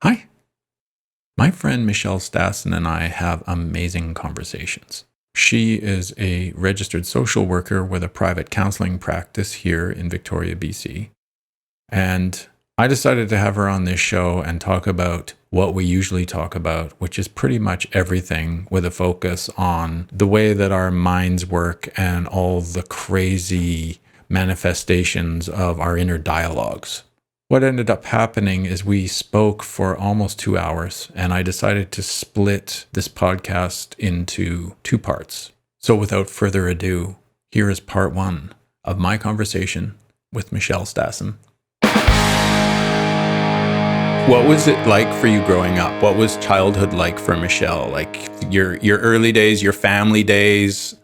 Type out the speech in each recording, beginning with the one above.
Hi. My friend Michelle Stassen and I have amazing conversations. She is a registered social worker with a private counseling practice here in Victoria, BC. And I decided to have her on this show and talk about what we usually talk about, which is pretty much everything with a focus on the way that our minds work and all the crazy manifestations of our inner dialogues. What ended up happening is we spoke for almost 2 hours, and I decided to split this podcast into two parts. So without further ado, here is part one of my conversation with Michelle Stassen. What was it like for you growing up? What was childhood like for Michelle? Like your early days, your family days?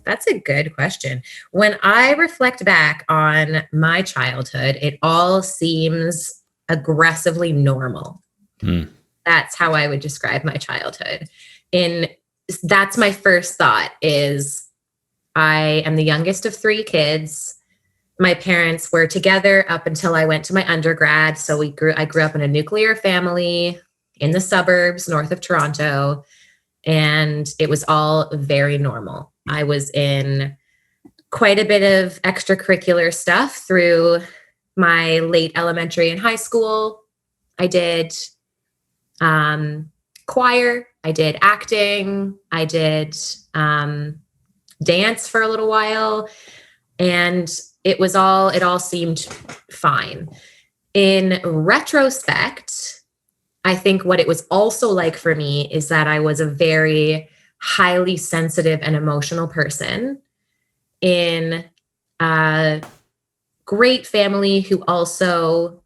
That's a good question. When I reflect back on my childhood, it all seems aggressively normal. That's how I would describe my childhood. And that's my first thought is I am the youngest of three kids. My parents were together up until I went to my undergrad. So I grew up in a nuclear family in the suburbs north of Toronto, and it was all very normal. I was in quite a bit of extracurricular stuff through my late elementary and high school. I did choir, I did acting, I did dance for a little while, and it all seemed fine. In retrospect, I think what it was also like for me is that I was a very highly sensitive and emotional person in a great family who also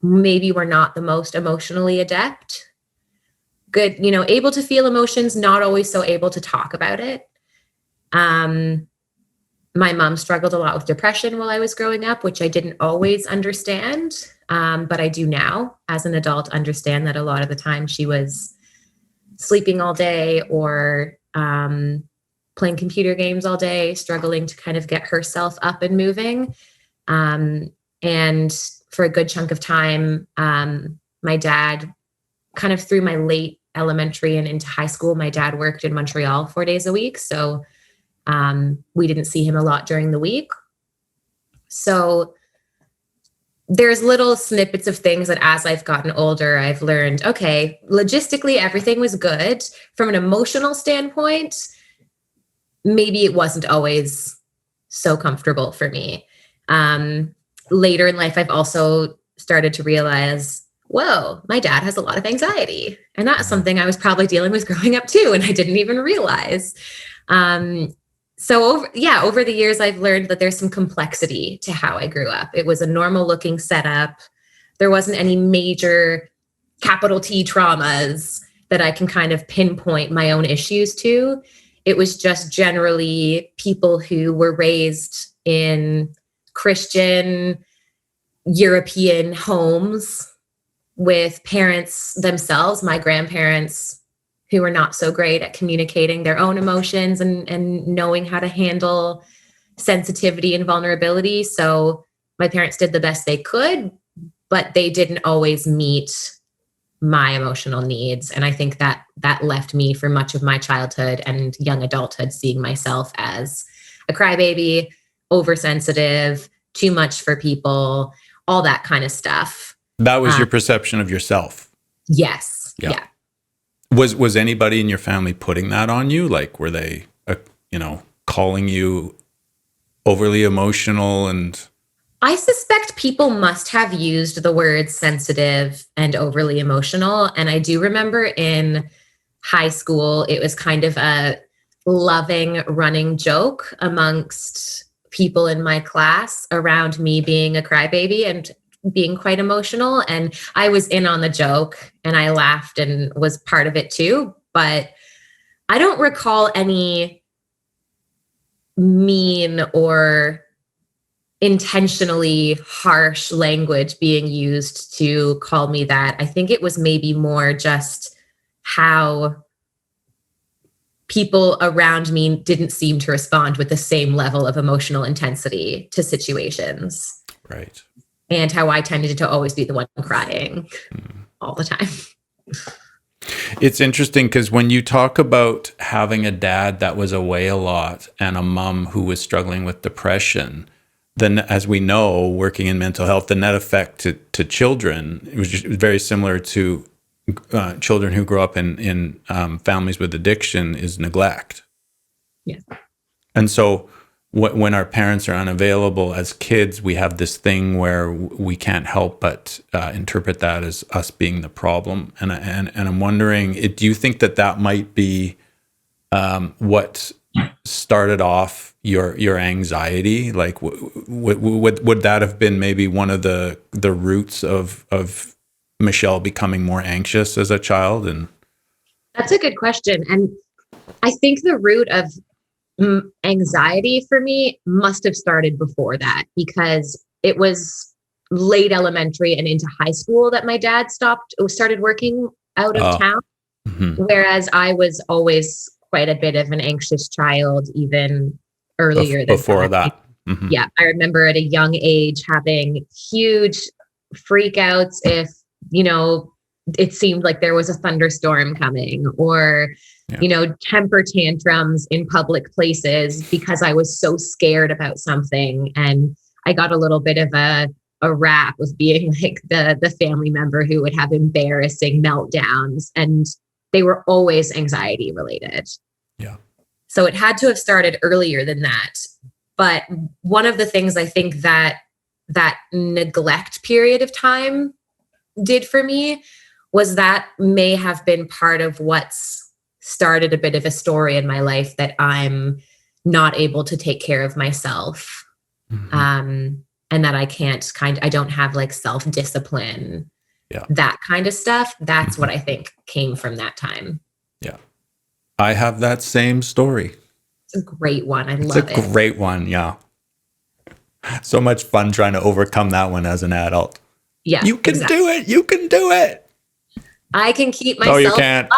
maybe were not the most emotionally adept. Good, able to feel emotions, not always so able to talk about it. My mom struggled a lot with depression while I was growing up, which I didn't always understand. But I do now, as an adult, understand that a lot of the time she was sleeping all day or playing computer games all day, struggling to kind of get herself up and moving. And for a good chunk of time, my dad, kind of through my late elementary and into high school, my dad worked in Montreal 4 days a week. So we didn't see him a lot during the week. So there's little snippets of things that as I've gotten older, I've learned, okay, logistically, everything was good. From an emotional standpoint, maybe it wasn't always so comfortable for me. Later in life, I've also started to realize, whoa, my dad has a lot of anxiety. And that's something I was probably dealing with growing up too, and I didn't even realize. So over the years, I've learned that there's some complexity to how I grew up. It was a normal looking setup. There wasn't any major capital T traumas that I can kind of pinpoint my own issues to. It was just generally people who were raised in Christian European homes with parents themselves, my grandparents, who were not so great at communicating their own emotions and knowing how to handle sensitivity and vulnerability. So my parents did the best they could, but they didn't always meet my emotional needs. And I think that left me for much of my childhood and young adulthood seeing myself as a crybaby, oversensitive, too much for people, all that kind of stuff. That was your perception of yourself? Yes. Yeah. Was anybody in your family putting that on you? Like, were they, calling you overly emotional? And I suspect people must have used the words sensitive and overly emotional. And I do remember in high school, it was kind of a loving running joke amongst people in my class around me being a crybaby and being quite emotional. And I was in on the joke and I laughed and was part of it too. But I don't recall any mean or intentionally harsh language being used to call me that. I think it was maybe more just how people around me didn't seem to respond with the same level of emotional intensity to situations. right. And how I tended to always be the one crying all the time. It's interesting because when you talk about having a dad that was away a lot and a mom who was struggling with depression, then as we know, working in mental health, the net effect to children, it was just very similar to children who grow up in families with addiction, is neglect. Yeah. And so when our parents are unavailable as kids, we have this thing where we can't help but interpret that as us being the problem. And I'm wondering, do you think that might be what started off your anxiety? Like, would that have been maybe one of the roots of Michelle becoming more anxious as a child? And that's a good question. And I think the root of anxiety for me must have started before that, because it was late elementary and into high school that my dad started working out of town. Mm-hmm. Whereas I was always quite a bit of an anxious child, even earlier than before that. Mm-hmm. Yeah. I remember at a young age having huge freakouts if, it seemed like there was a thunderstorm coming, or temper tantrums in public places because I was so scared about something. And I got a little bit of a rap with being like the family member who would have embarrassing meltdowns, and they were always anxiety related. Yeah. So it had to have started earlier than that. But one of the things I think that neglect period of time did for me was that may have been part of what's started a bit of a story in my life, that I'm not able to take care of myself. Mm-hmm. And that I don't have like self-discipline, that kind of stuff. That's what I think came from that time. Yeah. I have that same story. It's a great one. I love it. It's a great one. Yeah. So much fun trying to overcome that one as an adult. Yeah. You can do it. You can do it. I can keep myself. No, you can't.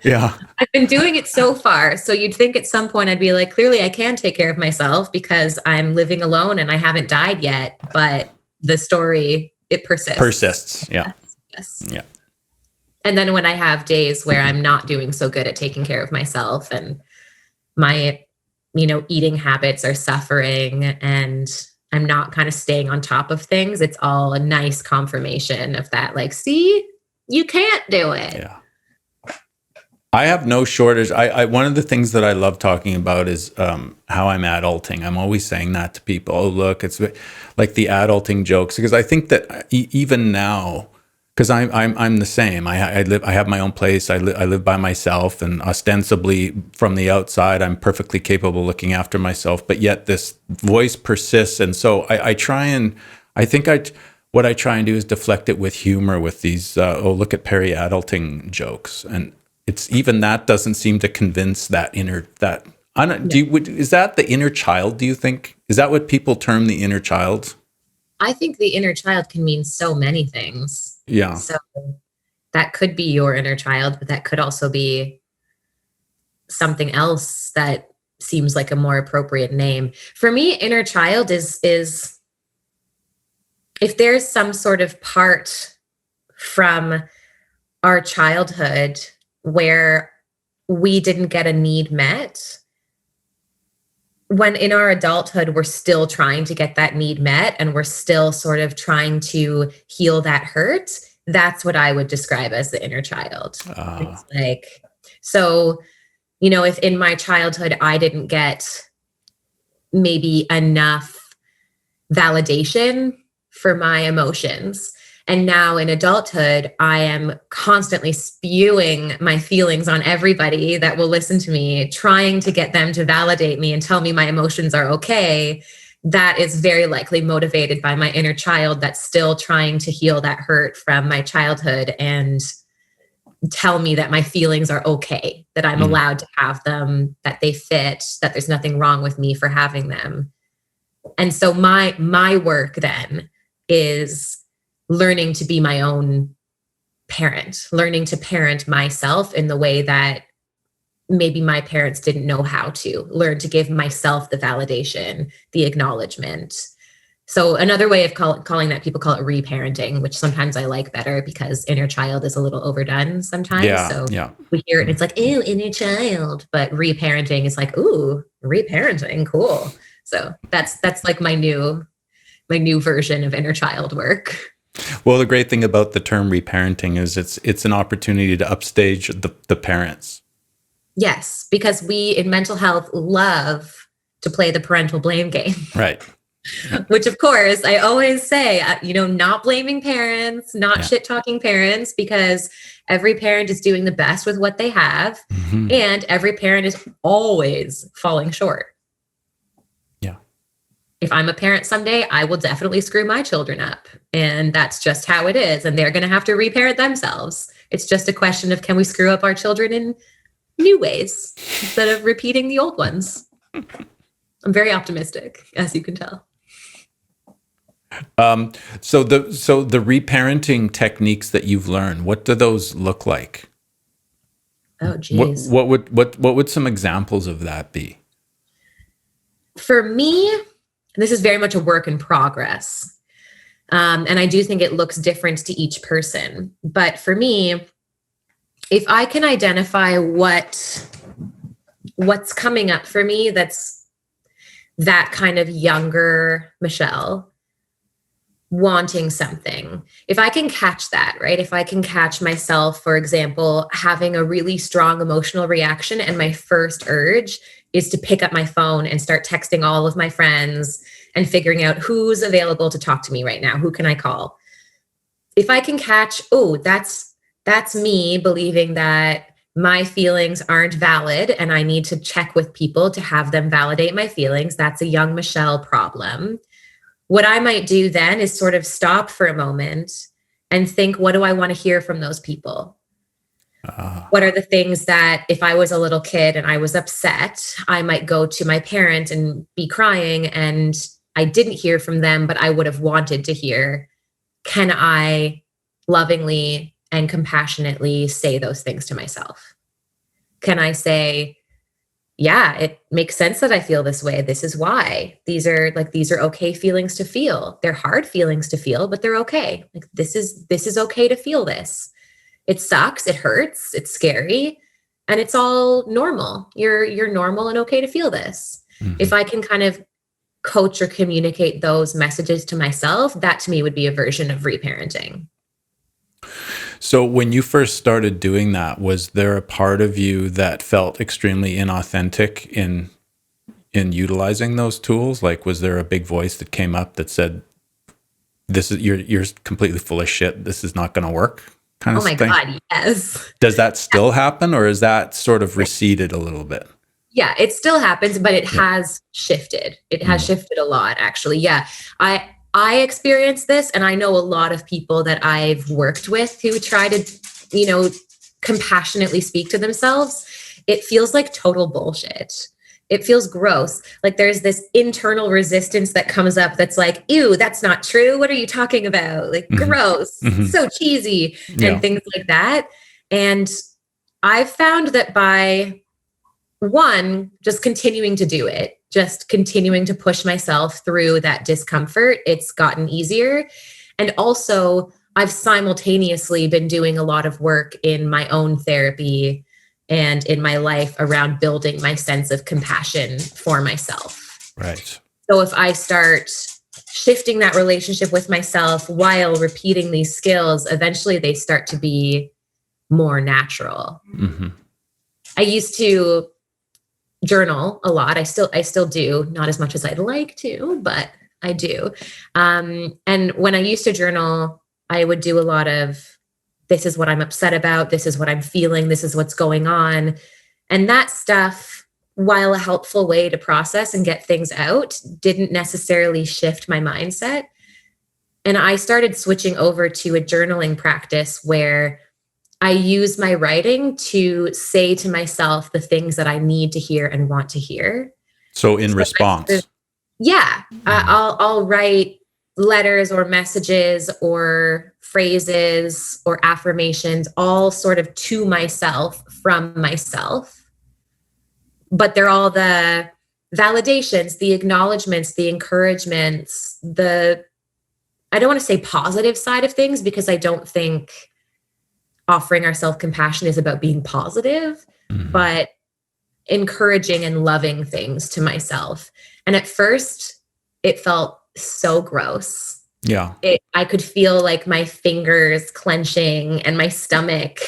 Yeah. I've been doing it so far. So you'd think at some point I'd be like, clearly I can take care of myself because I'm living alone and I haven't died yet. But the story, it persists. Yeah. Yes. Yeah. And then when I have days where I'm not doing so good at taking care of myself and my, eating habits are suffering and I'm not kind of staying on top of things, it's all a nice confirmation of that. Like, see, you can't do it. Yeah. I have no shortage. I one of the things that I love talking about is how I'm adulting. I'm always saying that to people. Oh, look, it's like the adulting jokes, because I think that even now, because I'm the same. I have my own place. I live by myself, and ostensibly from the outside, I'm perfectly capable of looking after myself. But yet this voice persists, and so what I try and do is deflect it with humor, with these look at Perry adulting jokes, and it's even that doesn't seem to convince that inner that. Is that the inner child? Do you think, is that what people term the inner child? I think the inner child can mean so many things. Yeah. So that could be your inner child, but that could also be something else that seems like a more appropriate name. For me, inner child is if there's some sort of part from our childhood where we didn't get a need met, when in our adulthood, we're still trying to get that need met and we're still sort of trying to heal that hurt, that's what I would describe as the inner child. It's like, so, if in my childhood, I didn't get maybe enough validation for my emotions, and now in adulthood, I am constantly spewing my feelings on everybody that will listen to me, trying to get them to validate me and tell me my emotions are okay. That is very likely motivated by my inner child that's still trying to heal that hurt from my childhood and tell me that my feelings are okay, that I'm allowed to have them, that they fit, that there's nothing wrong with me for having them. And so my work then is learning to be my own parent, learning to parent myself in the way that maybe my parents didn't know how to, learn to give myself the validation, the acknowledgement. So another way of calling that, people call it reparenting, which sometimes I like better because inner child is a little overdone sometimes. Yeah. So Yeah. we hear it and it's like, ew, inner child. But reparenting is like, ooh, reparenting, cool. So that's like my new version of inner child work. Well, the great thing about the term reparenting is it's an opportunity to upstage the parents. Yes, because we in mental health love to play the parental blame game. Right. Yeah. Which, of course, I always say, not blaming parents, not shit talking parents, because every parent is doing the best with what they have. Mm-hmm. And every parent is always falling short. Yeah. If I'm a parent someday, I will definitely screw my children up. And that's just how it is. And they're going to have to reparent themselves. It's just a question of, can we screw up our children in new ways instead of repeating the old ones? I'm very optimistic, as you can tell. So the reparenting techniques that you've learned, what do those look like? Oh, geez. What would some examples of that be? For me, this is very much a work in progress. And I do think it looks different to each person. But for me, if I can identify what's coming up for me, that's that kind of younger Michelle wanting something. If I can catch that, right? If I can catch myself, for example, having a really strong emotional reaction, and my first urge is to pick up my phone and start texting all of my friends and figuring out who's available to talk to me right now. Who can I call? If I can catch, oh, that's me believing that my feelings aren't valid and I need to check with people to have them validate my feelings. That's a young Michelle problem. What I might do then is sort of stop for a moment and think, what do I want to hear from those people? What are the things that if I was a little kid and I was upset, I might go to my parent and be crying and I didn't hear from them, but I would have wanted to hear. Can I lovingly and compassionately say those things to myself? Can I say, yeah, it makes sense that I feel this way. This is why. These are okay feelings to feel. They're hard feelings to feel, but they're okay. Like this is okay to feel this. It sucks, it hurts, it's scary, and it's all normal. You're normal and okay to feel this. Mm-hmm. If I can kind of coach or communicate those messages to myself, that to me would be a version of reparenting. So when you first started doing that, was there a part of you that felt extremely inauthentic in utilizing those tools? Like, was there a big voice that came up that said, "This is you're completely full of shit. This is not going to work"? Kind of thing? Oh my God, yes. Does that still happen, or is that sort of receded a little bit? Yeah, it still happens, but it has shifted. It has shifted a lot, actually. Yeah, I experienced this, and I know a lot of people that I've worked with who try to, compassionately speak to themselves. It feels like total bullshit. It feels gross. Like there's this internal resistance that comes up that's like, ew, that's not true. What are you talking about? Like, gross, so cheesy, and things like that. And I've found that by one, just continuing to do it, just continuing to push myself through that discomfort, it's gotten easier. And also, I've simultaneously been doing a lot of work in my own therapy and in my life around building my sense of compassion for myself. Right. So if I start shifting that relationship with myself while repeating these skills, eventually they start to be more natural. Mm-hmm. I used to journal a lot. I still do, not as much as I'd like to, but I do. And when I used to journal, I would do a lot of, this is what I'm upset about. This is what I'm feeling. This is what's going on. And that stuff, while a helpful way to process and get things out, didn't necessarily shift my mindset. And I started switching over to a journaling practice where I use my writing to say to myself the things that I need to hear and want to hear. So in response. I'll write letters or messages or phrases or affirmations, all sort of to myself from myself. But they're all the validations, the acknowledgments, the encouragements, I don't want to say positive side of things, because I don't think offering ourselves compassion is about being positive, but encouraging and loving things to myself. And at first, it felt so gross. Yeah. I could feel like my fingers clenching and my stomach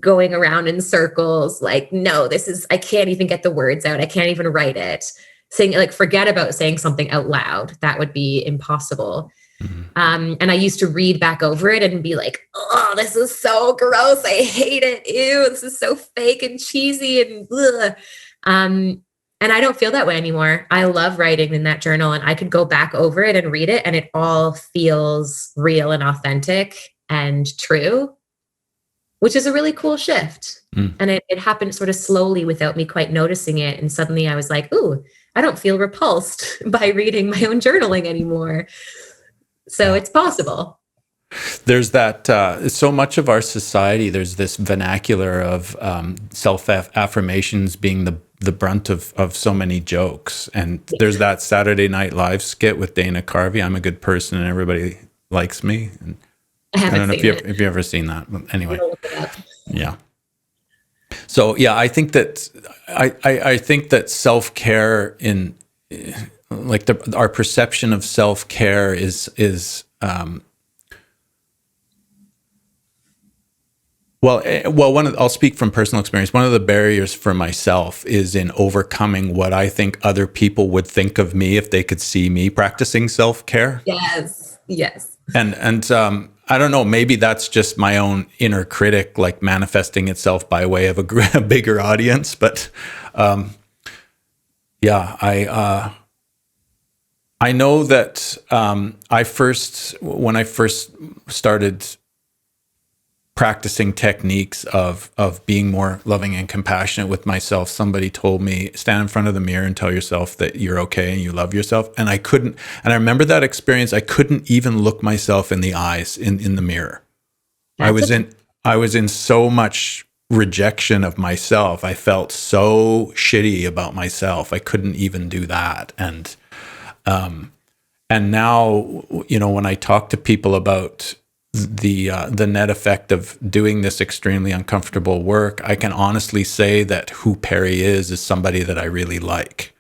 going around in circles. Like, no, I can't even get the words out. I can't even write it. Saying, like, forget about saying something out loud. That would be impossible. And I used to read back over it and be like, oh, this is so gross. I hate it. Ew, this is so fake and cheesy and ugh. And I don't feel that way anymore. I love writing in that journal, and I could go back over it and read it, and it all feels real and authentic and true, which is a really cool shift. And it happened sort of slowly without me quite noticing it. And suddenly I was like, ooh, I don't feel repulsed by reading my own journaling anymore. So it's possible. There's that, so much of our society, there's this vernacular of self-affirmations being the brunt of so many jokes. And there's that Saturday Night Live skit with Dana Carvey, I'm a good person and everybody likes me. And I don't know if you've ever seen that. But anyway. Yeah. So yeah, I think that I think that self-care in like our perception of self-care is I'll speak from personal experience. One of the barriers for myself is in overcoming what I think other people would think of me if they could see me practicing self-care. Yes. And I don't know, maybe that's just my own inner critic, like manifesting itself by way of a bigger audience. But I know that when I first started practicing techniques of being more loving and compassionate with myself, somebody told me, stand in front of the mirror and tell yourself that you're okay and you love yourself. And I couldn't, and I remember that experience. I couldn't even look myself in the eyes in the mirror. I was in so much rejection of myself. I felt so shitty about myself. I couldn't even do that. And now, you know, when I talk to people about the net effect of doing this extremely uncomfortable work, I can honestly say that who Perry is somebody that I really like.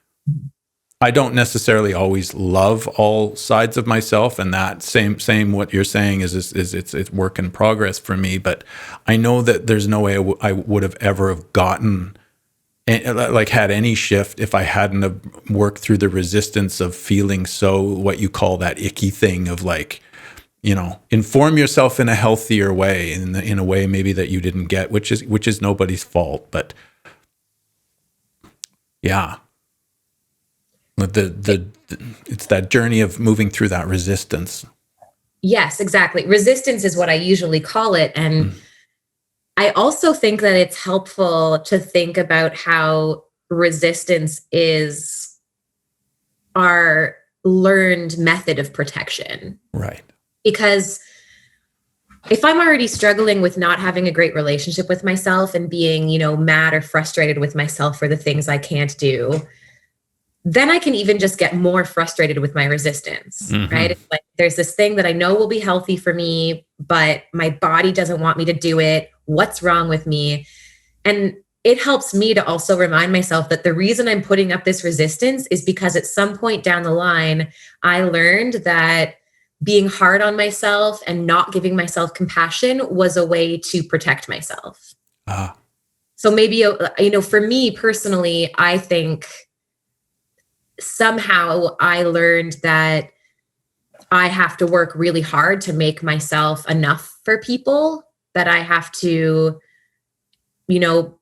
I don't necessarily always love all sides of myself, and that same what you're saying is it's work in progress for me. But I know that there's no way I would have ever have gotten like had any shift if I hadn't have worked through the resistance of feeling so what you call that icky thing of like, you know, inform yourself in a healthier way, in a way maybe that you didn't get, which is nobody's fault. But yeah, it's that journey of moving through that resistance. Yes, exactly. Resistance is what I usually call it. And I also think that it's helpful to think about how resistance is our learned method of protection. Right. Because if I'm already struggling with not having a great relationship with myself and being, you know, mad or frustrated with myself for the things I can't do, then I can even just get more frustrated with my resistance, right? It's like there's this thing that I know will be healthy for me, but my body doesn't want me to do it. What's wrong with me? And it helps me to also remind myself that the reason I'm putting up this resistance is because at some point down the line, I learned that being hard on myself and not giving myself compassion was a way to protect myself. So maybe, you know, for me personally, I think somehow I learned that I have to work really hard to make myself enough for people, that I have to, you know,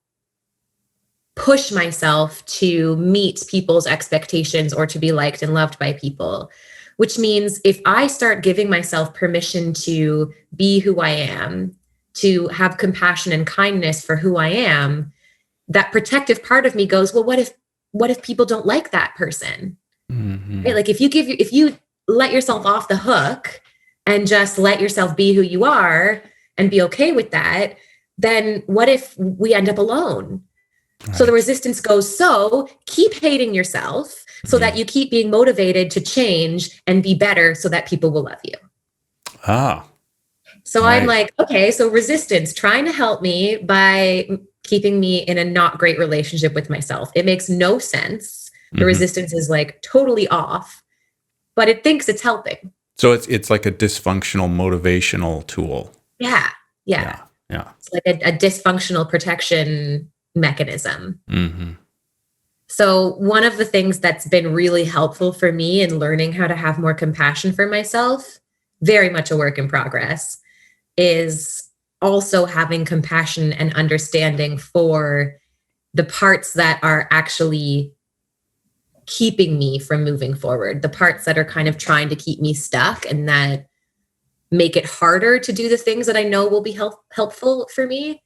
push myself to meet people's expectations or to be liked and loved by people. Which means if I start giving myself permission to be who I am, to have compassion and kindness for who I am, that protective part of me goes, well, what if people don't like that person? Right? Like if you let yourself off the hook and just let yourself be who you are and be okay with that, then what if we end up alone? So the Right. resistance goes, so keep hating yourself so Yeah. that you keep being motivated to change and be better so that people will love you. Ah, So I'm right. like, okay, so resistance trying to help me by keeping me in a not great relationship with myself. It makes no sense. The Hmm. resistance is like totally off, but it thinks it's helping. So it's like a dysfunctional motivational tool. Yeah. Yeah. Yeah. Yeah. It's like a dysfunctional protection mechanism. Hmm. So, one of the things that's been really helpful for me in learning how to have more compassion for myself, very much a work in progress, is also having compassion and understanding for the parts that are actually keeping me from moving forward, the parts that are kind of trying to keep me stuck and that make it harder to do the things that I know will be helpful for me.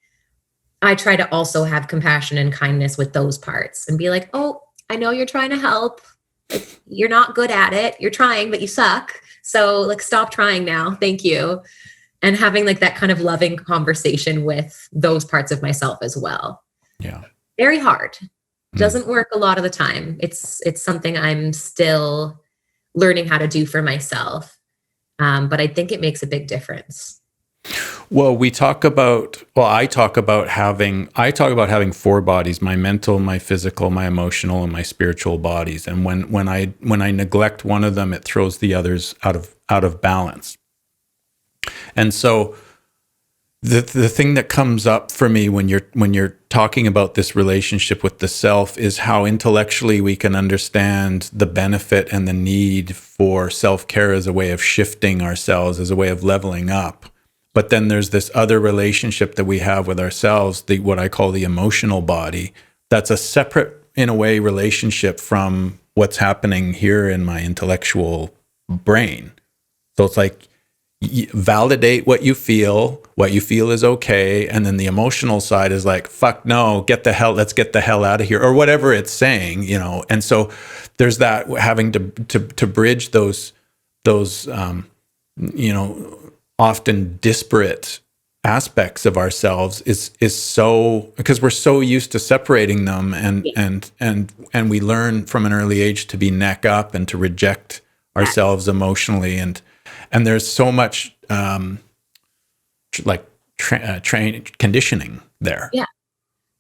I try to also have compassion and kindness with those parts and be like, oh, I know you're trying to help. Like, you're not good at it. You're trying, but you suck. So, like, stop trying now. Thank you. And having like that kind of loving conversation with those parts of myself as well. Yeah. Very hard. Mm. Doesn't work a lot of the time. It's something I'm still learning how to do for myself. But I think it makes a big difference. Well, I talk about having four bodies: my mental, my physical, my emotional, and my spiritual bodies. And when I neglect one of them, it throws the others out of balance. And so the thing that comes up for me when you're talking about this relationship with the self is how intellectually we can understand the benefit and the need for self-care as a way of shifting ourselves, as a way of leveling up. But then there's this other relationship that we have with ourselves, what I call the emotional body, that's a separate, in a way, relationship from what's happening here in my intellectual brain. So it's like, validate what you feel is okay, and then the emotional side is like, fuck no, let's get the hell out of here, or whatever it's saying, and so there's that having to bridge those often disparate aspects of ourselves is so, because we're so used to separating them, and we learn from an early age to be neck up and to reject ourselves emotionally, and there's so much train conditioning there. Yeah,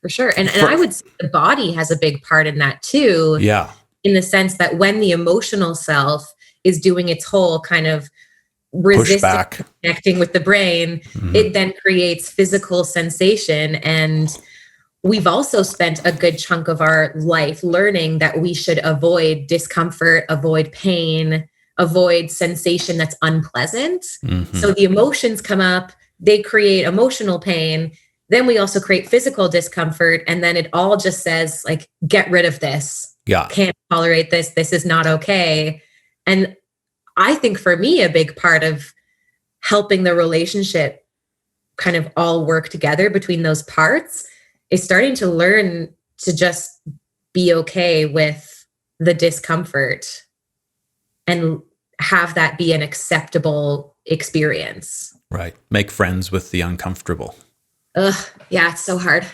for sure. And I would say the body has a big part in that too, Yeah. in the sense that when the emotional self is doing its whole kind of Push resisting back. connecting with the brain, it then creates physical sensation. And we've also spent a good chunk of our life learning that we should avoid discomfort, avoid pain, avoid sensation that's unpleasant. So the emotions come up, they create emotional pain. Then we also create physical discomfort. And then it all just says, like, get rid of this. Yeah. Can't tolerate this. This is not okay. And I think for me, a big part of helping the relationship kind of all work together between those parts is starting to learn to just be okay with the discomfort and have that be an acceptable experience. Right. Make friends with the uncomfortable. Ugh, yeah, it's so hard.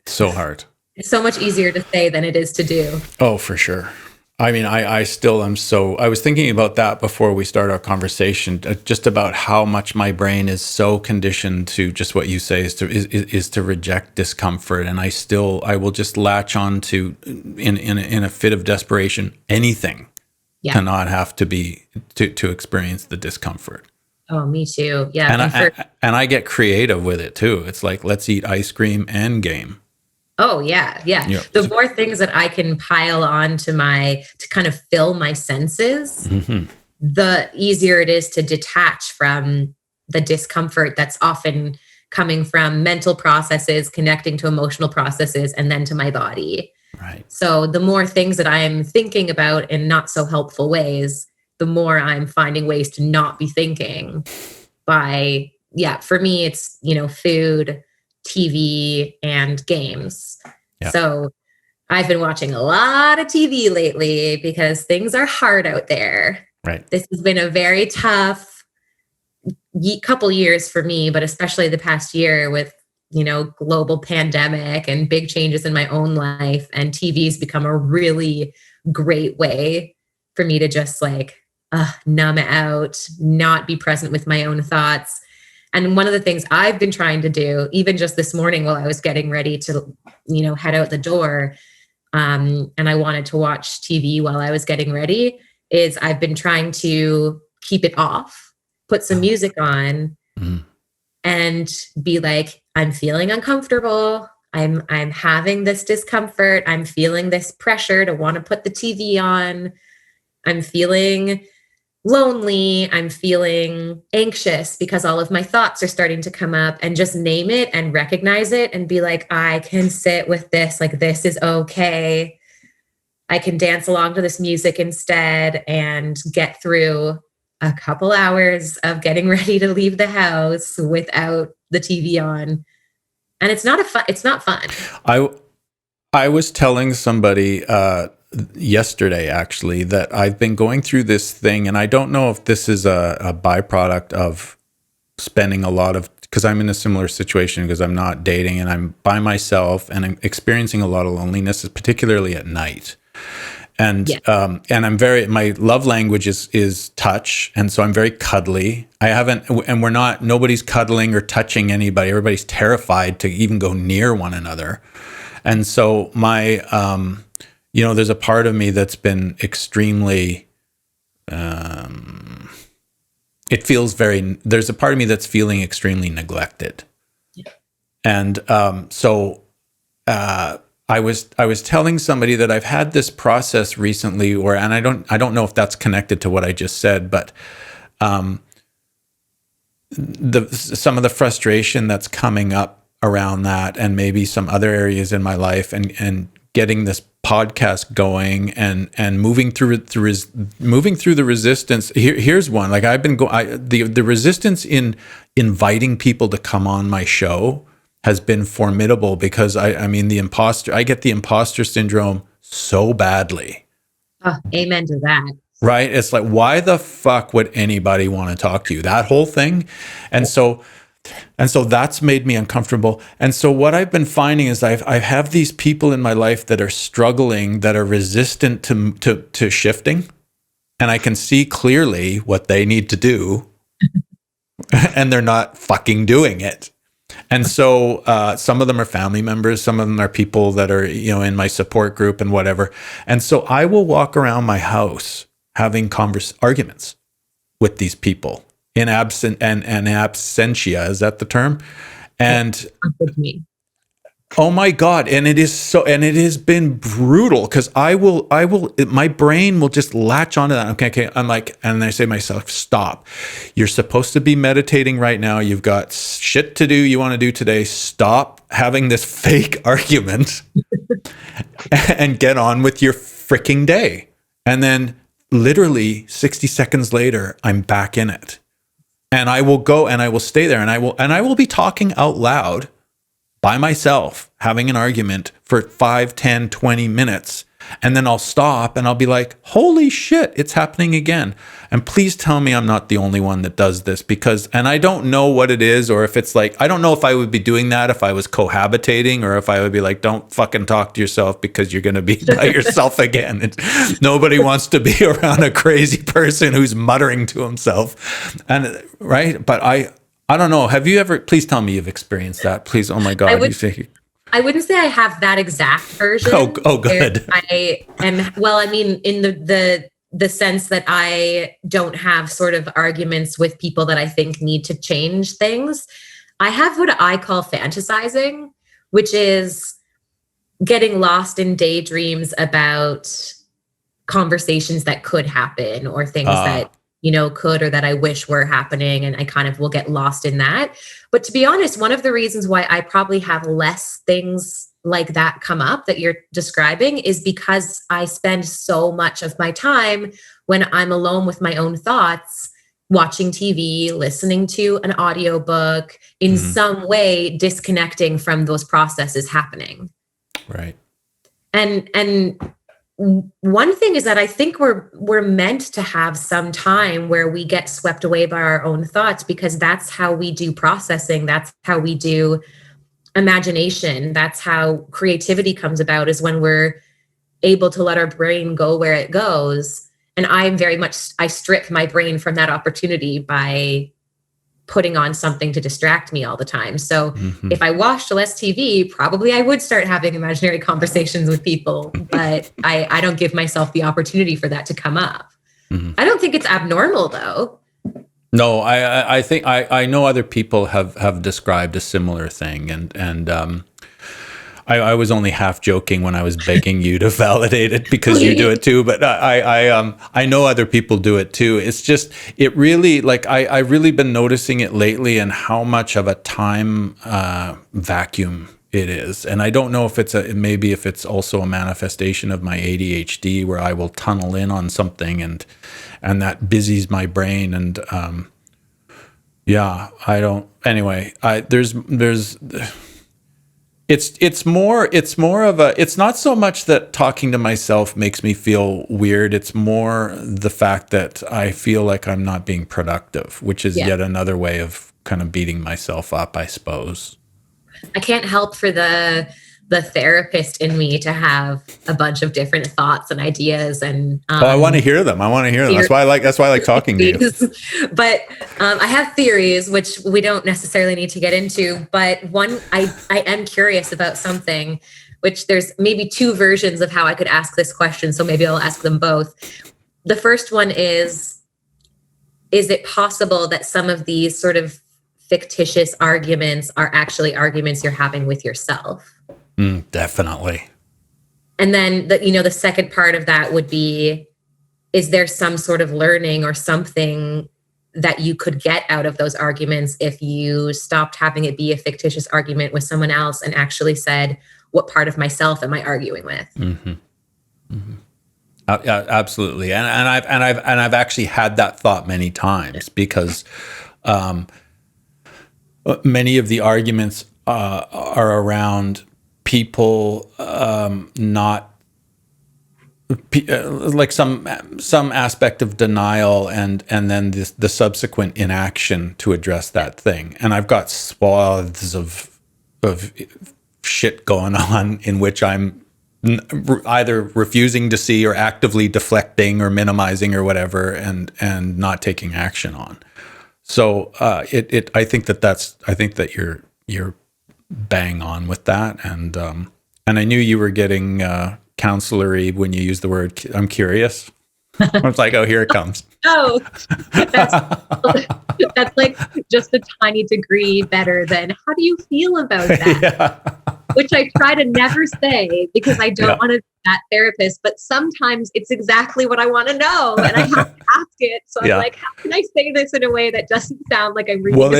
So hard. It's so much easier to say than it is to do. Oh, for sure. I mean, I still am I was thinking about that before we start our conversation, just about how much my brain is so conditioned to just what you say is to reject discomfort. And I will just latch on to, in a fit of desperation, anything to not have to to experience the discomfort. Oh, me too. Yeah. And I get creative with it too. It's like, let's eat ice cream and game. Oh, yeah. Yeah. Yeah. The more things that I can pile on to kind of fill my senses, the easier it is to detach from the discomfort that's often coming from mental processes, connecting to emotional processes, and then to my body. Right. So the more things that I'm thinking about in not so helpful ways, the more I'm finding ways to not be thinking for me, it's, food, TV, and games. Yeah. So I've been watching a lot of TV lately because things are hard out there. Right. This has been a very tough couple years for me, but especially the past year with global pandemic and big changes in my own life, and TV's become a really great way for me to just like numb out, not be present with my own thoughts. And one of the things I've been trying to do, even just this morning while I was getting ready to, head out the door, and I wanted to watch TV while I was getting ready, is I've been trying to keep it off, put some music on, and be like, I'm feeling uncomfortable. I'm having this discomfort. I'm feeling this pressure to want to put the TV on. I'm feeling lonely. I'm feeling anxious because all of my thoughts are starting to come up, and just name it and recognize it and be like, I can sit with this. Like, this is okay. I can dance along to this music instead and get through a couple hours of getting ready to leave the house without the TV on. And it's not fun. I was telling somebody yesterday, actually, that I've been going through this thing, and I don't know if this is a byproduct of spending a lot of, because I'm in a similar situation, because I'm not dating and I'm by myself and I'm experiencing a lot of loneliness, particularly at night. And and I'm my love language is touch, and so I'm very cuddly. Nobody's cuddling or touching anybody. Everybody's terrified to even go near one another. And so there's a part of me that's been extremely, there's a part of me that's feeling extremely neglected. Yeah. And I was telling somebody that I've had this process recently and I don't know if that's connected to what I just said, but some of the frustration that's coming up around that, and maybe some other areas in my life, and getting this podcast going and moving through the resistance. Here's one. Like, I've been the resistance in inviting people to come on my show has been formidable, because I get the imposter syndrome so badly. Oh, amen to that. Right? It's like, why the fuck would anybody want to talk to you? That whole thing. And so that's made me uncomfortable. And so what I've been finding is I have these people in my life that are struggling, that are resistant to shifting, and I can see clearly what they need to do, and they're not fucking doing it. And so some of them are family members, some of them are people that are, in my support group and whatever. And so I will walk around my house having arguments with these people in absentia. Is that the term? And oh my God. And it has been brutal, because my brain will just latch onto that. Okay. I'm like, and I say to myself, stop. You're supposed to be meditating right now. You've got shit to do you want to do today. Stop having this fake argument and get on with your freaking day. And then literally 60 seconds later, I'm back in it. And I will go and I will stay there, and I will be talking out loud by myself, having an argument for 5, 10, 20 minutes. And then I'll stop and I'll be like, holy shit, it's happening again. And please tell me I'm not the only one that does this, and I don't know what it is, or if it's like, I don't know if I would be doing that if I was cohabitating, or if I would be like, don't fucking talk to yourself because you're going to be by yourself again. Nobody wants to be around a crazy person who's muttering to himself. And right. But I don't know. Have you ever, please tell me you've experienced that. Please. Oh my God. I wouldn't say I have that exact version. Oh, good. I am, in the sense that I don't have sort of arguments with people that I think need to change things. I have what I call fantasizing, which is getting lost in daydreams about conversations that could happen, or things that could, or that I wish were happening. And I kind of will get lost in that. But to be honest, one of the reasons why I probably have less things like that come up that you're describing is because I spend so much of my time when I'm alone with my own thoughts, watching TV, listening to an audiobook, in some way disconnecting from those processes happening. Right. And one thing is that I think we're meant to have some time where we get swept away by our own thoughts, because that's how we do processing. That's how we do imagination. That's how creativity comes about, is when we're able to let our brain go where it goes. And I'm very much, I strip my brain from that opportunity by putting on something to distract me all the time. So if I watched less TV, probably I would start having imaginary conversations with people, but I don't give myself the opportunity for that to come up. I don't think it's abnormal though. No, I think I know other people have described a similar thing, and I was only half joking when I was begging you to validate it because you do it too. But I know other people do it too. It's just, it really, like, I've really been noticing it lately, and how much of a time vacuum it is. And I don't know if maybe if it's also a manifestation of my ADHD, where I will tunnel in on something and that busies my brain. And yeah, I don't. Anyway, there's. It's more of a, it's not so much that talking to myself makes me feel weird. It's more the fact that I feel like I'm not being productive, which is yet another way of kind of beating myself up, I suppose. I can't help for the therapist in me to have a bunch of different thoughts and ideas, and I want to hear them. That's why I like talking to you. But I have theories, which we don't necessarily need to get into. But one, I am curious about something, which there's maybe two versions of how I could ask this question. So maybe I'll ask them both. The first one is it possible that some of these sort of fictitious arguments are actually arguments you're having with yourself? Definitely. And then the second part of that would be, is there some sort of learning or something that you could get out of those arguments if you stopped having it be a fictitious argument with someone else and actually said, what part of myself am I arguing with? Yeah, absolutely. And I've actually had that thought many times, because many of the arguments are around people not like some aspect of denial, and then the subsequent inaction to address that thing. And I've got swaths of shit going on in which I'm either refusing to see, or actively deflecting or minimizing or whatever, and not taking action on. So I think that you're bang on with that, and I knew you were getting counselor-y when you used the word I'm curious. I was like, oh, here it comes. Oh, that's like just a tiny degree better than how do you feel about that? Yeah. Which I try to never say, because I don't want to be that therapist, but sometimes it's exactly what I want to know, and I have to ask it. So I'm like, how can I say this in a way that doesn't sound like I'm reading? Well,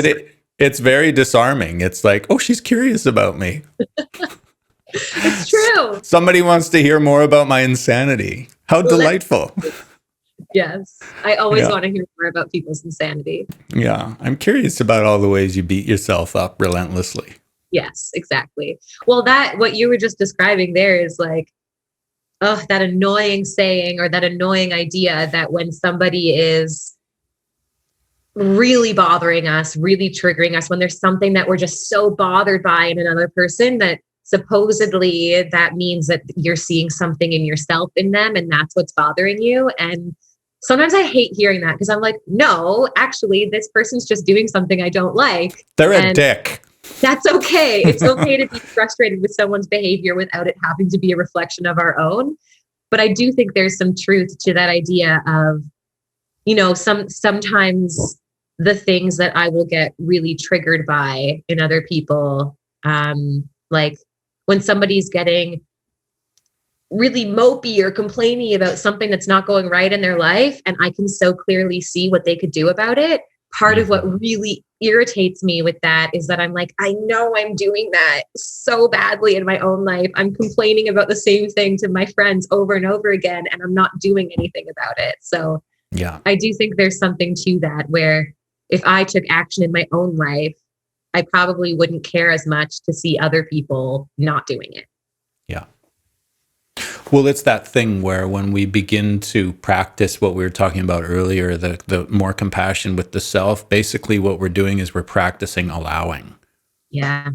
it's very disarming. It's like, oh, she's curious about me. It's true. Somebody wants to hear more about my insanity. How delightful. Yes. I always want to hear more about people's insanity. Yeah. I'm curious about all the ways you beat yourself up relentlessly. Yes, exactly. Well, what you were just describing there is like, that annoying saying, or that annoying idea that when somebody is really bothering us, really triggering us, when there's something that we're just so bothered by in another person, that supposedly that means that you're seeing something in yourself in them, and that's what's bothering you. And sometimes I hate hearing that, because I'm like, no, actually, this person's just doing something I don't like. They're a dick. That's okay. It's okay to be frustrated with someone's behavior without it having to be a reflection of our own. But I do think there's some truth to that idea of, sometimes the things that I will get really triggered by in other people, like when somebody's getting really mopey or complaining about something that's not going right in their life, and I can so clearly see what they could do about it. Part of what really irritates me with that is that I'm like, I know I'm doing that so badly in my own life. I'm complaining about the same thing to my friends over and over again, and I'm not doing anything about it. So yeah, I do think there's something to that, where if I took action in my own life, I probably wouldn't care as much to see other people not doing it. Yeah. Well, it's that thing where when we begin to practice what we were talking about earlier, the more compassion with the self, basically what we're doing is we're practicing allowing. Yeah.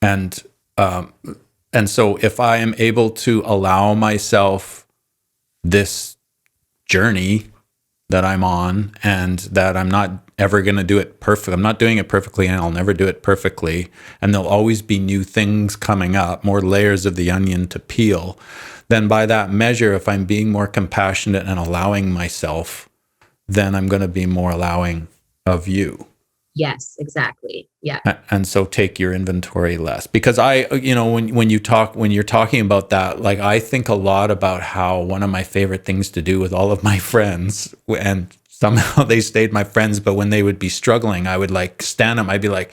And and so if I am able to allow myself this journey that I'm on, and that I'm not ever going to do it perfect. I'm not doing it perfectly, and I'll never do it perfectly. And there'll always be new things coming up, more layers of the onion to peel. Then by that measure, if I'm being more compassionate and allowing myself, then I'm going to be more allowing of you. Yes, exactly. Yeah. And so take your inventory less, because when you're talking about that, like, I think a lot about how one of my favorite things to do with all of my friends, and somehow they stayed my friends, but when they would be struggling, I would like stand them. I'd be like,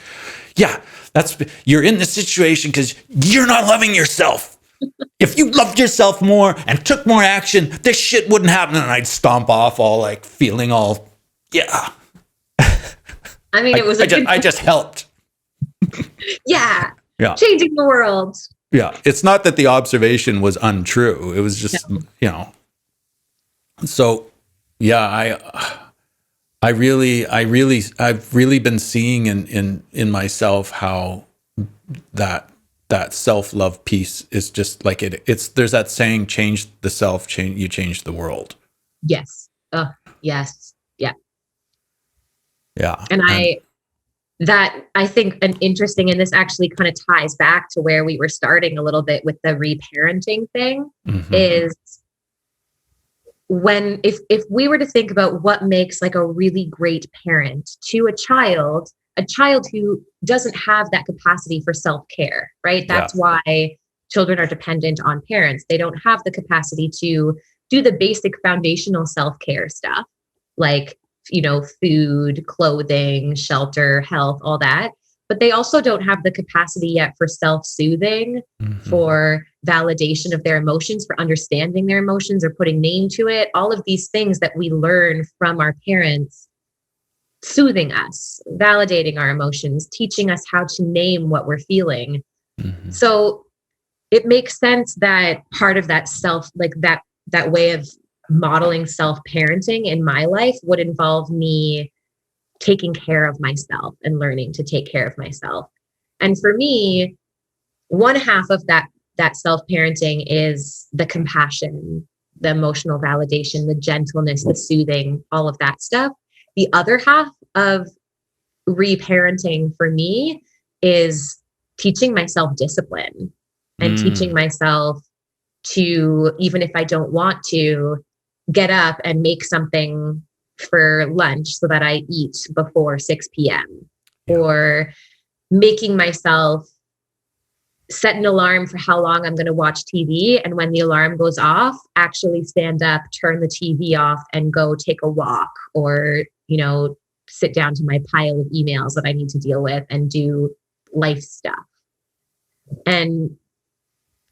yeah, you're in this situation because you're not loving yourself. If you loved yourself more and took more action, this shit wouldn't happen. And I'd stomp off all like feeling all, yeah. I mean, it was I just helped. Yeah. Yeah. Changing the world. Yeah. It's not that the observation was untrue. It was just, So yeah, I've really been seeing in myself how that self-love piece is just like there's that saying, change the self, you change the world. Yes. Yes. Yeah. Yeah. And I think an interesting, and this actually kind of ties back to where we were starting a little bit with the reparenting thing, is if we were to think about what makes like a really great parent to a child who doesn't have that capacity for self-care, right? That's why children are dependent on parents. They don't have the capacity to do the basic foundational self-care stuff, like, food, clothing, shelter, health, all that. But they also don't have the capacity yet for self-soothing, for validation of their emotions, for understanding their emotions or putting name to it. All of these things that we learn from our parents, soothing us, validating our emotions, teaching us how to name what we're feeling. So it makes sense that part of that that way of modeling self-parenting in my life would involve me taking care of myself and learning to take care of myself. And for me, one half of that self-parenting is the compassion, the emotional validation, the gentleness, the soothing, all of that stuff. The other half of reparenting for me is teaching myself discipline and teaching myself to, even if I don't want to, get up and make something for lunch so that I eat before 6 p.m. Or making myself set an alarm for how long I'm going to watch TV. And when the alarm goes off, actually stand up, turn the TV off, and go take a walk, or, sit down to my pile of emails that I need to deal with and do life stuff. And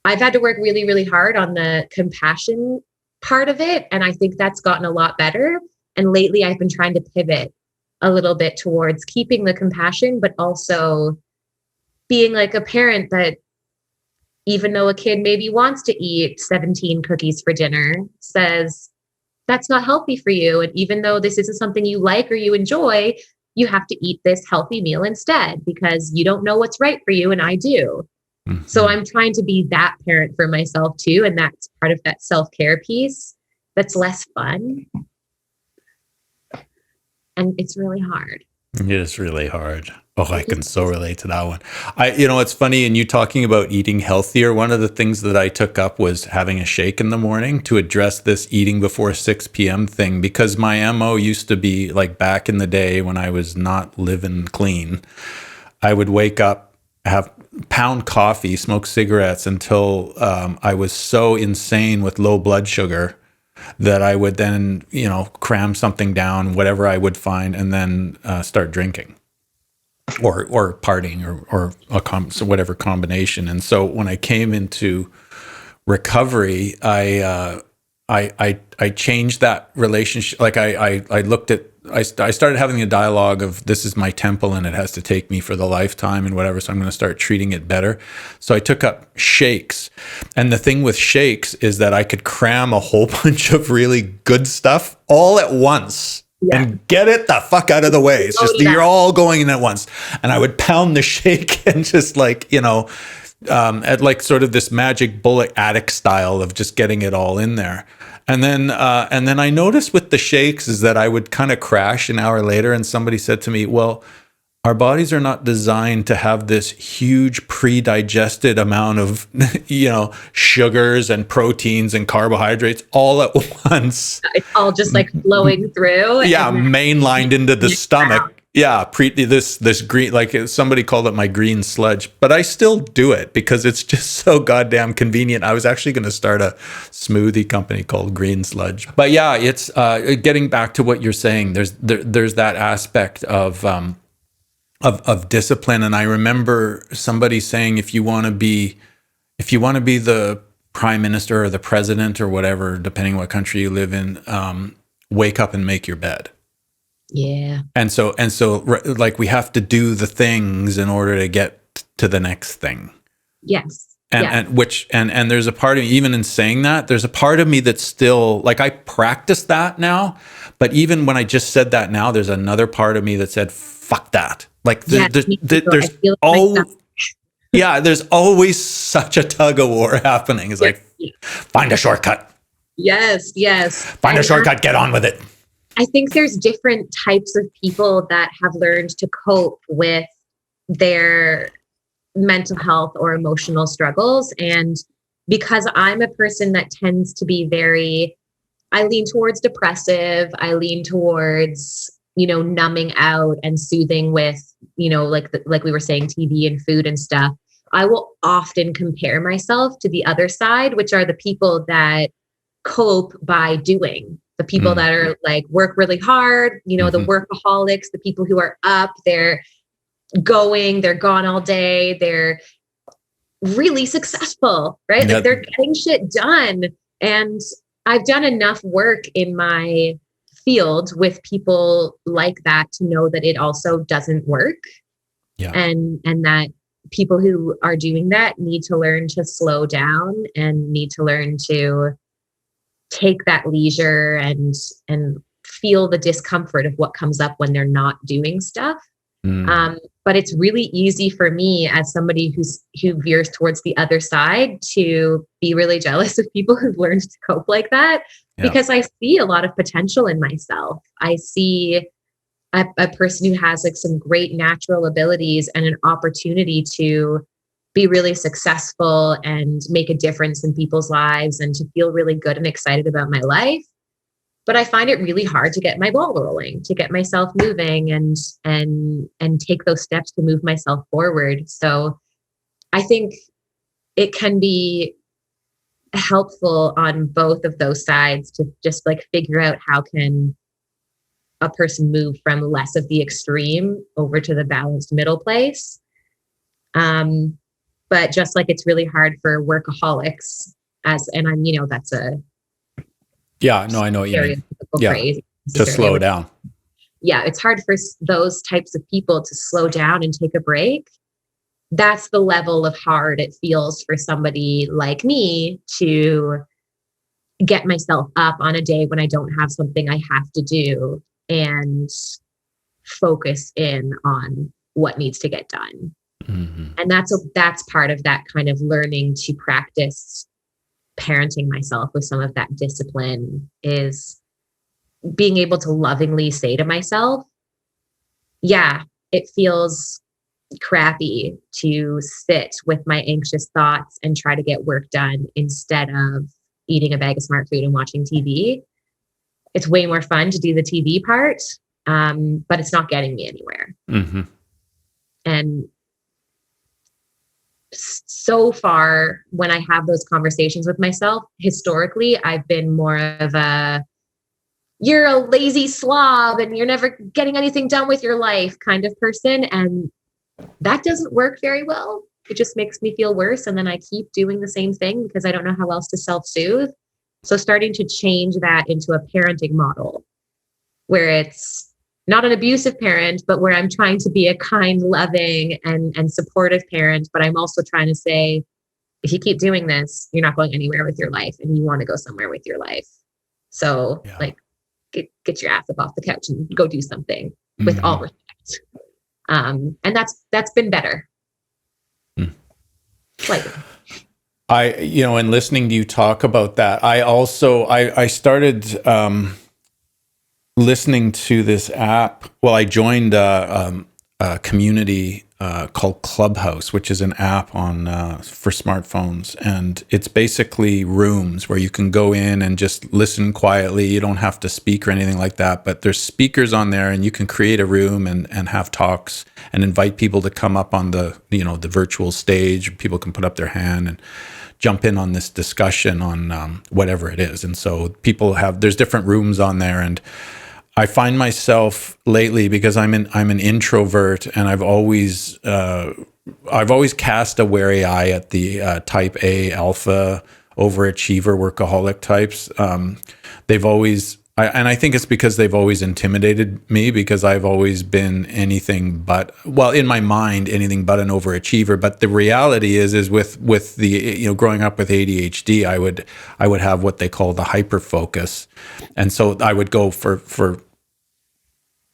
I've had to work really, really hard on the compassion part of it. And I think that's gotten a lot better. And lately I've been trying to pivot a little bit towards keeping the compassion, but also being like a parent that, even though a kid maybe wants to eat 17 cookies for dinner, says, that's not healthy for you. And even though this isn't something you like or you enjoy, you have to eat this healthy meal instead, because you don't know what's right for you and I do. So I'm trying to be that parent for myself too. And that's part of that self-care piece that's less fun. And it's really hard. It is really hard. Oh, I can so relate to that one. It's funny, and you talking about eating healthier, one of the things that I took up was having a shake in the morning to address this eating before 6 p.m. thing, because my MO used to be like back in the day when I was not living clean. I would wake up, pound coffee, smoke cigarettes until I was so insane with low blood sugar that I would then, cram something down, whatever I would find, and then start drinking or partying or so whatever combination. And so when I came into recovery, I changed that relationship. Like I looked at, I started having a dialogue of, this is my temple and it has to take me for the lifetime and whatever. So I'm going to start treating it better. So I took up shakes. And the thing with shakes is that I could cram a whole bunch of really good stuff all at once Yeah. and get it the fuck out of the way. It's just, Load it you're up. all going in at once. And I would pound the shake and just like, at like sort of this magic bullet addict style of just getting it all in there. And then I noticed with the shakes is that I would kind of crash an hour later, and somebody said to me, well, our bodies are not designed to have this huge pre-digested amount of, sugars and proteins and carbohydrates all at once. It's all just like flowing through. Yeah, and then mainlined into the stomach. down. Yeah, this green, like somebody called it my green sludge, but I still do it because it's just so goddamn convenient. I was actually going to start a smoothie company called Green Sludge. But yeah, it's getting back to what you're saying. There's that aspect of discipline, and I remember somebody saying, if you want to be the prime minister or the president or whatever, depending what country you live in, wake up and make your bed. Yeah. And so like we have to do the things in order to get to the next thing. Yes. And there's a part of me, even in saying that, there's a part of me that's still like, I practice that now, but even when I just said that now, there's another part of me that said, fuck that. Like there's always such a tug of war happening. It's like, find a shortcut. Yes. Find a shortcut, get on with it. I think there's different types of people that have learned to cope with their mental health or emotional struggles. And because I'm a person that tends to be I lean towards depressive, I lean towards, numbing out and soothing with, like we were saying, TV and food and stuff. I will often compare myself to the other side, which are the people that cope by doing. The people that are like work really hard, the workaholics, the people who are up, they're gone all day, they're really successful, right? Yep. Like they're getting shit done. And I've done enough work in my field with people like that to know that it also doesn't work. Yeah. And that people who are doing that need to learn to slow down and need to learn to take that leisure and feel the discomfort of what comes up when they're not doing stuff. But it's really easy for me as somebody who veers towards the other side to be really jealous of people who've learned to cope like that, because I see a lot of potential in myself. I see a person who has like some great natural abilities and an opportunity to be really successful and make a difference in people's lives and to feel really good and excited about my life. But I find it really hard to get my ball rolling, to get myself moving and take those steps to move myself forward. So I think it can be helpful on both of those sides to just like figure out how can a person move from less of the extreme over to the balanced middle place. But just like it's really hard for workaholics and I'm, that's a I know what you mean. Phrase, to slow down. Yeah, it's hard for those types of people to slow down and take a break. That's the level of hard it feels for somebody like me to get myself up on a day when I don't have something I have to do and focus in on what needs to get done. Mm-hmm. And that's part of that kind of learning to practice parenting myself with some of that discipline, is being able to lovingly say to myself, yeah, it feels crappy to sit with my anxious thoughts and try to get work done instead of eating a bag of smart food and watching TV. It's way more fun to do the TV part, but it's not getting me anywhere. Mm-hmm. And so far, when I have those conversations with myself, historically, I've been more of you're a lazy slob and you're never getting anything done with your life kind of person. And that doesn't work very well. It just makes me feel worse. And then I keep doing the same thing because I don't know how else to self-soothe. So starting to change that into a parenting model where it's not an abusive parent, but where I'm trying to be a kind, loving, and supportive parent. But I'm also trying to say, if you keep doing this, you're not going anywhere with your life and you want to go somewhere with your life. So get your ass up off the couch and go do something with Mm-hmm. all respect. And that's been better. Slightly. In listening to you talk about that, I started listening to this app. Well, I joined a community called Clubhouse, which is an app on for smartphones, and it's basically rooms where you can go in and just listen quietly. You don't have to speak or anything like that, but there's speakers on there, and you can create a room and have talks and invite people to come up on the the virtual stage. People can put up their hand and jump in on this discussion on whatever it is. And so there's different rooms on there, and I find myself lately, because I'm an introvert, and I've always cast a wary eye at the type A alpha overachiever workaholic types. I think it's because they've always intimidated me, because I've always been anything but, well, in my mind, anything but an overachiever. But the reality is with the, growing up with ADHD, I would have what they call the hyper focus. And so I would go for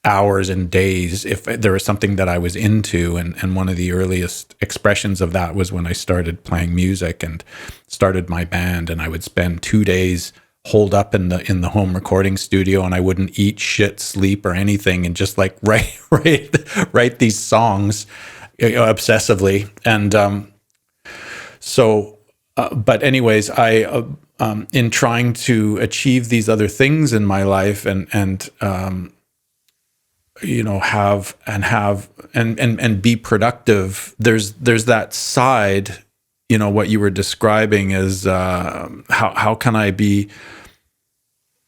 hours and days if there was something that I was into. And one of the earliest expressions of that was when I started playing music and started my band, and I would spend 2 days holed up in the home recording studio, and I wouldn't eat, shit, sleep, or anything, and just like write these songs obsessively. And but anyways, I in trying to achieve these other things in my life and be productive, there's that side, what you were describing is how can I be,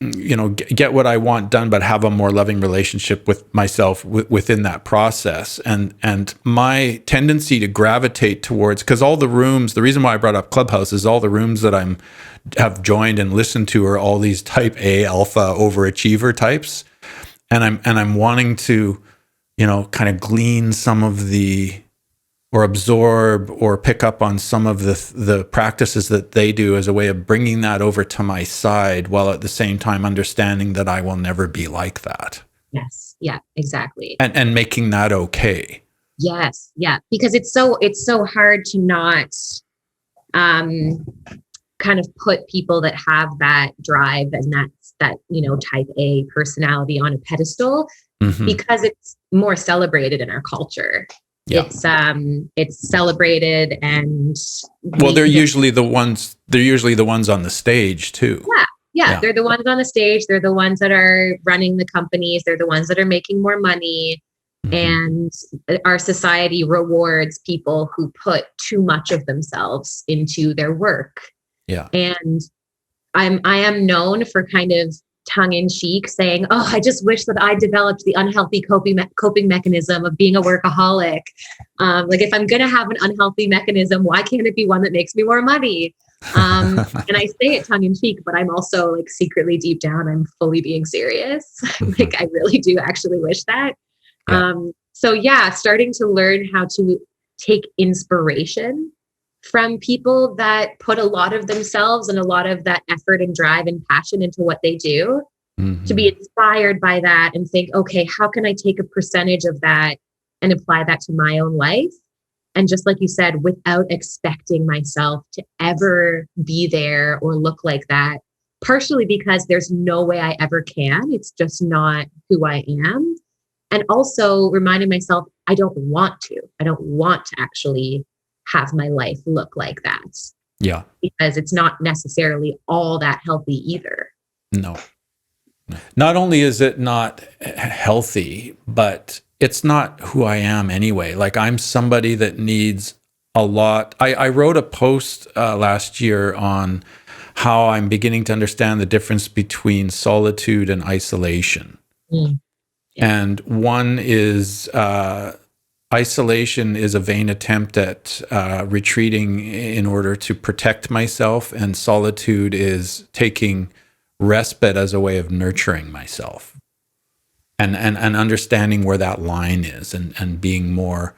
get what I want done, but have a more loving relationship with myself within that process. And my tendency to gravitate towards, because all the rooms, the reason why I brought up Clubhouse is all the rooms that have joined and listened to are all these type A alpha overachiever types. And I'm wanting to, kind of glean some of the, or absorb or pick up on some of the practices that they do as a way of bringing that over to my side, while at the same time understanding that I will never be like that. Yes. Yeah, exactly. And making that okay. Yes. Yeah. Because it's so hard to not kind of put people that have that drive and that type A personality on a pedestal, because it's more celebrated in our culture. Yeah. It's celebrated, and they're usually the ones on the stage too. Yeah. They're the ones on the stage. They're the ones that are running the companies. They're the ones that are making more money. And our society rewards people who put too much of themselves into their work. Yeah. And I am known for kind of tongue in cheek saying, "Oh, I just wish that I developed the unhealthy coping mechanism of being a workaholic. Like, if I'm going to have an unhealthy mechanism, why can't it be one that makes me more money?" And I say it tongue in cheek, but I'm also like secretly deep down, I'm fully being serious. Like, I really do actually wish that. Yeah. Starting to learn how to take inspiration from people that put a lot of themselves and a lot of that effort and drive and passion into what they do, to be inspired by that and think, okay, how can I take a percentage of that and apply that to my own life? And just like you said, without expecting myself to ever be there or look like that, partially because there's no way I ever can. It's just not who I am. And also reminding myself, I don't want to actually have my life look like that. Yeah. Because it's not necessarily all that healthy either. No. Not only is it not healthy, but it's not who I am anyway. Like, I'm somebody that needs a lot. I wrote a post last year on how I'm beginning to understand the difference between solitude and isolation. Yeah. And one is isolation is a vain attempt at retreating in order to protect myself, and solitude is taking respite as a way of nurturing myself, and understanding where that line is, and being more.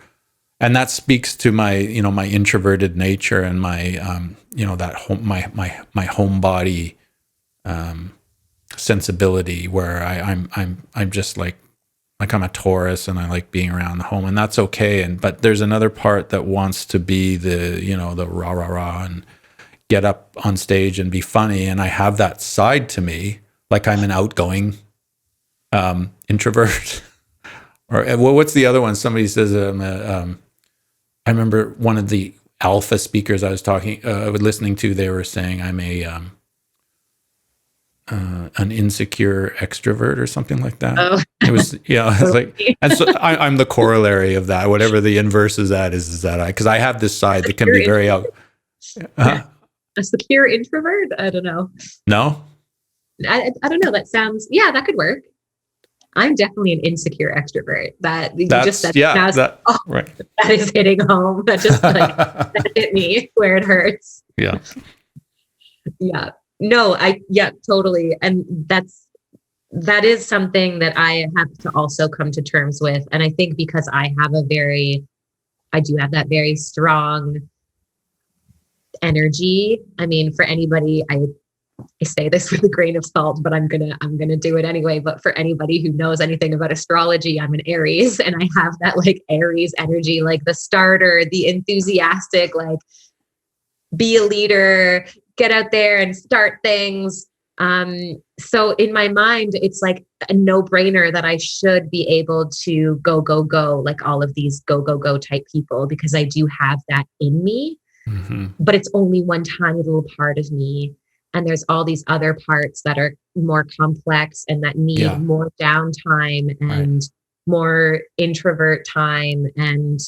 And that speaks to my my introverted nature and my that home, my homebody sensibility where I'm just like I'm a Taurus and I like being around the home, and that's okay. But there's another part that wants to be the, the rah rah rah and get up on stage and be funny. And I have that side to me, like I'm an outgoing introvert. Or what's the other one? Somebody says, I remember one of the alpha speakers I was listening to, they were saying I'm an insecure extrovert or something like that. Oh, It was, it's like, and so I'm the corollary of that. Whatever the inverse is that because I have this side that can be very out. A secure introvert? I don't know. No? I don't know. That sounds, that could work. I'm definitely an insecure extrovert. That you just said, right. That is hitting home. That just that hit me where it hurts. Yeah. Yeah. No, totally. And that is something that I have to also come to terms with. And I think because I do have that very strong energy. I mean, for anybody, I say this with a grain of salt, but I'm gonna do it anyway. But for anybody who knows anything about astrology, I'm an Aries, and I have that like Aries energy, like the starter, the enthusiastic, like be a leader, get out there and start things. So in my mind, it's like a no-brainer that I should be able to go, like all of these go type people, because I do have that in me. Mm-hmm. But it's only one tiny little part of me. And there's all these other parts that are more complex and that need more downtime and more introvert time. And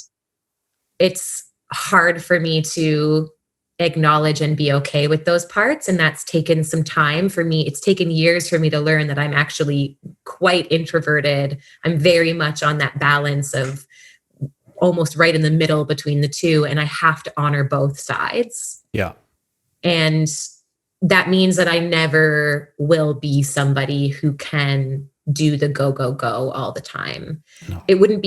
it's hard for me to acknowledge and be okay with those parts. And that's taken some time for me. It's taken years for me to learn that I'm actually quite introverted. I'm very much on that balance of almost right in the middle between the two. And I have to honor both sides. Yeah. And that means that I never will be somebody who can do the go all the time. No. It would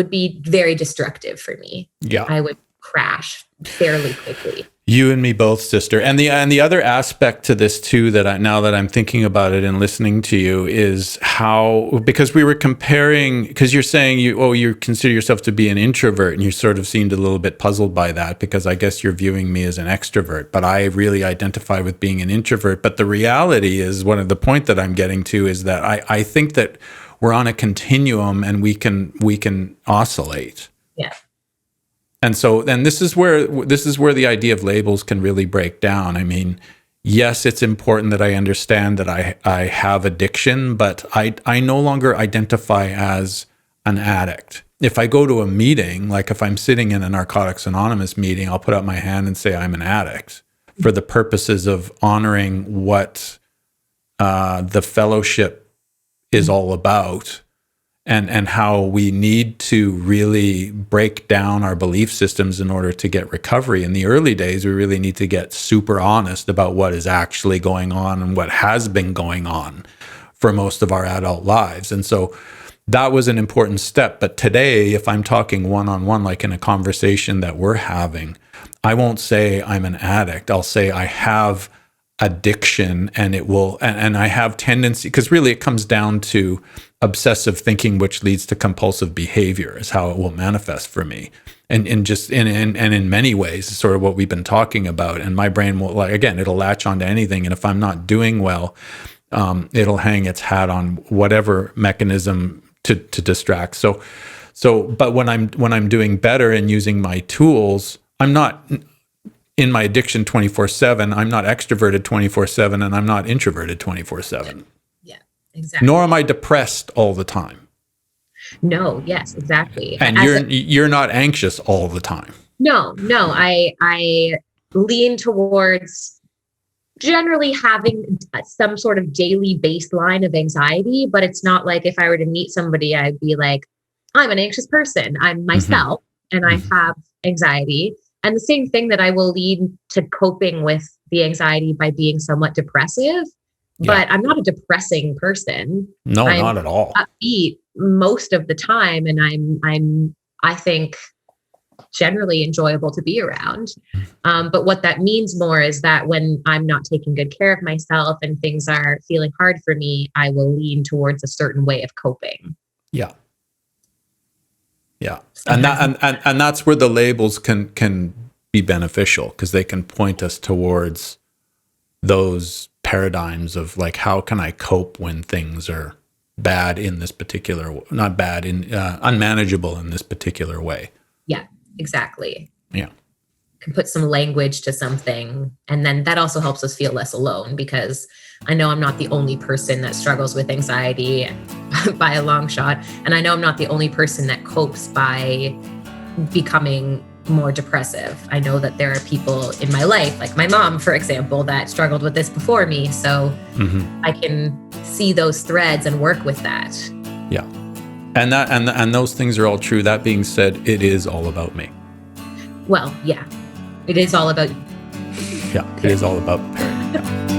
be very destructive for me. Yeah. I would crash fairly quickly. You and me both, sister. And the other aspect to this too, now that I'm thinking about it and listening to you, is how, because we were comparing, because you're saying you consider yourself to be an introvert, and you sort of seemed a little bit puzzled by that, because I guess you're viewing me as an extrovert, but I really identify with being an introvert. But the reality is, one of the point that I'm getting to is that I think that we're on a continuum and we can oscillate. Yeah. And so then this is where the idea of labels can really break down. I mean, yes, it's important that I understand that I have addiction, but I no longer identify as an addict. If I go to a meeting, like if I'm sitting in a Narcotics Anonymous meeting, I'll put up my hand and say I'm an addict for the purposes of honoring what the fellowship is all about. And how we need to really break down our belief systems in order to get recovery. In the early days, we really need to get super honest about what is actually going on and what has been going on for most of our adult lives. And so that was an important step. But today, if I'm talking one-on-one, like in a conversation that we're having, I won't say I'm an addict. I'll say I have addiction, and it will, and I have tendency, because really it comes down to obsessive thinking, which leads to compulsive behavior, is how it will manifest for me. And in many ways, sort of what we've been talking about. And my brain will, like, again, it'll latch onto anything. And if I'm not doing well, it'll hang its hat on whatever mechanism to distract. So, but when I'm doing better and using my tools, I'm not in my addiction 24/7. I'm not extroverted 24/7, and I'm not introverted 24/7. Yeah, exactly. Nor am I depressed all the time. No, yes, exactly. And you're not anxious all the time. No, I lean towards generally having some sort of daily baseline of anxiety, but it's not like if I were to meet somebody, I'd be like, I'm an anxious person. I'm myself, and I have anxiety. And the same thing that I will lead to coping with the anxiety by being somewhat depressive, but I'm not a depressing person. No, not at all. Upbeat most of the time. And I think generally enjoyable to be around. But what that means more is that when I'm not taking good care of myself and things are feeling hard for me, I will lean towards a certain way of coping. Yeah. Yeah. And that's where the labels can be beneficial, because they can point us towards those paradigms of like, how can I cope when things are bad in this particular, not bad, in unmanageable in this particular way. Yeah, exactly. Yeah. Can put some language to something. And then that also helps us feel less alone, because I know I'm not the only person that struggles with anxiety by a long shot. And I know I'm not the only person that copes by becoming more depressive. I know that there are people in my life, like my mom, for example, that struggled with this before me. So I can see those threads and work with that. Yeah. And those things are all true. That being said, it is all about me. Well, yeah, it is all about you. Yeah, it is all about Perry. Yeah.